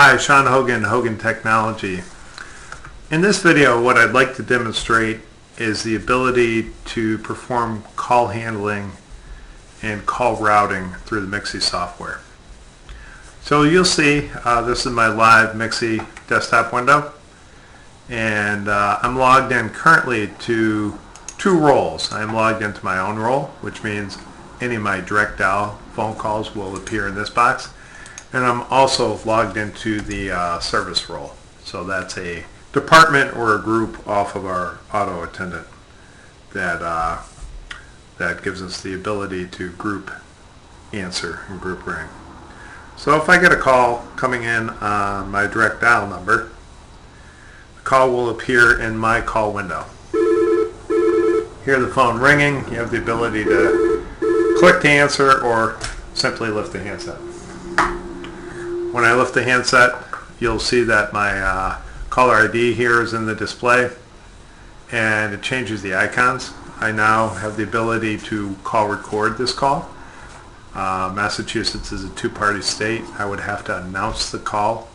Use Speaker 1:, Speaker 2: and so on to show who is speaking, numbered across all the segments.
Speaker 1: Hi, Sean Hogan, Hogan Technology. In this video, what I'd like to demonstrate is the ability to perform call handling and call routing through the MXIE software. So you'll see this is my live MXIE desktop window, and I'm logged in currently to two roles. I'm logged into my own role, which means any of my direct dial phone calls will appear in this box. And I'm also logged into the service role. So that's a department or a group off of our auto attendant that gives us the ability to group answer and group ring. So if I get a call coming in on my direct dial number, the call will appear in my call window. Hear the phone ringing, you have the ability to click to answer or simply lift the handset. When I lift the handset, you'll see that my caller ID here is in the display, and it changes the icons. I now have the ability to call record this call. Massachusetts is a two-party state. I would have to announce the call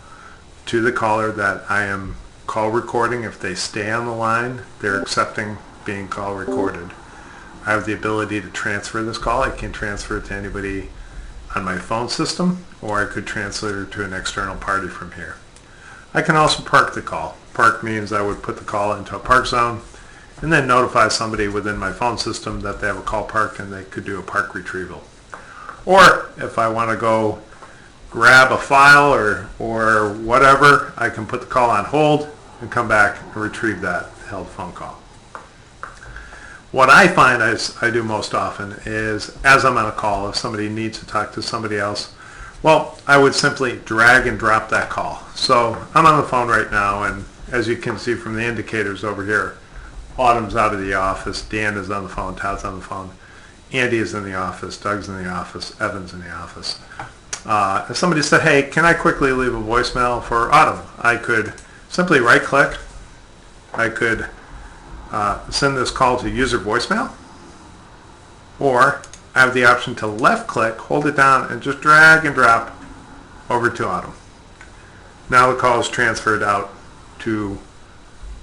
Speaker 1: to the caller that I am call recording. If they stay on the line, they're accepting being call recorded. I have the ability to transfer this call. I can transfer it to anybody on my phone system, or I could transfer it to an external party from here. I can also park the call. Park means I would put the call into a park zone and then notify somebody within my phone system that they have a call parked and they could do a park retrieval. Or if I want to go grab a file or whatever, I can put the call on hold and come back and retrieve that held phone call. What I find I do most often is, as I'm on a call, if somebody needs to talk to somebody else, well, I would simply drag and drop that call. So I'm on the phone right now, and as you can see from the indicators over here, Autumn's out of the office, Dan is on the phone, Todd's on the phone, Andy is in the office, Doug's in the office, Evan's in the office. If somebody said, hey, can I quickly leave a voicemail for Autumn? I could simply right-click. I could send this call to user voicemail, or I have the option to left click, hold it down, and just drag and drop over to Autumn. Now the call is transferred out to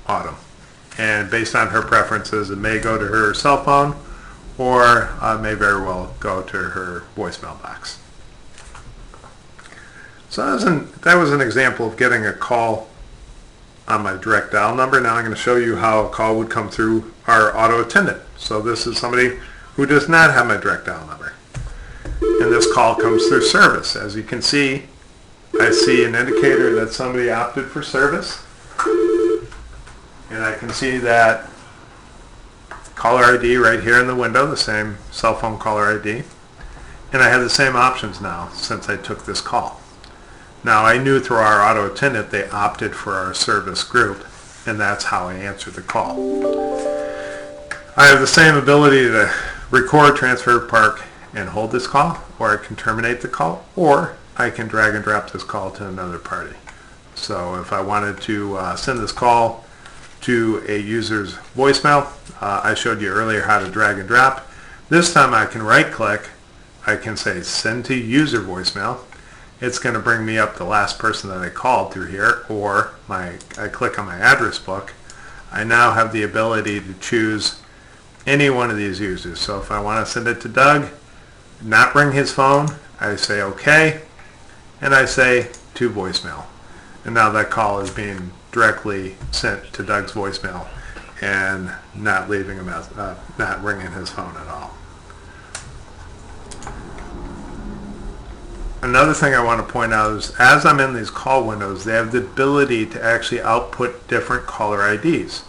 Speaker 1: Autumn, and based on her preferences, it may go to her cell phone or may very well go to her voicemail box. So that was an example of getting a call on my direct dial number. Now I'm going to show you how a call would come through our auto attendant. So this is somebody who does not have my direct dial number. And this call comes through service. As you can see, I see an indicator that somebody opted for service. And I can see that caller ID right here in the window, the same cell phone caller ID. And I have the same options now since I took this call. Now, I knew through our auto attendant they opted for our service group, and that's how I answered the call. I have the same ability to record, transfer, park, and hold this call, or I can terminate the call, or I can drag and drop this call to another party. So if I wanted to send this call to a user's voicemail, I showed you earlier how to drag and drop. This time I can right-click, I can say send to user voicemail. It's going to bring me up the last person that I called through here, or I click on my address book. I now have the ability to choose any one of these users. So if I want to send it to Doug, not ring his phone, I say OK, and I say to voicemail. And now that call is being directly sent to Doug's voicemail and not leaving him not ringing his phone at all. Another thing I want to point out is, as I'm in these call windows, they have the ability to actually output different caller IDs.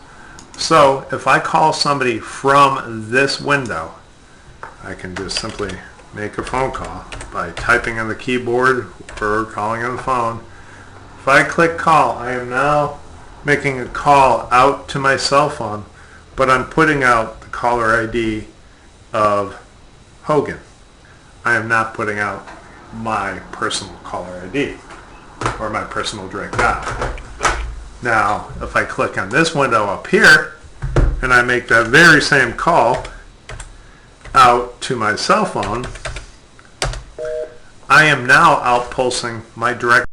Speaker 1: So if I call somebody from this window, I can just simply make a phone call by typing on the keyboard or calling on the phone. If I click call, I am now making a call out to my cell phone, but I'm putting out the caller ID of Hogan. I am not putting out my personal caller ID or my personal direct dial. Now, if I click on this window up here and I make that very same call out to my cell phone, I am now outpulsing my direct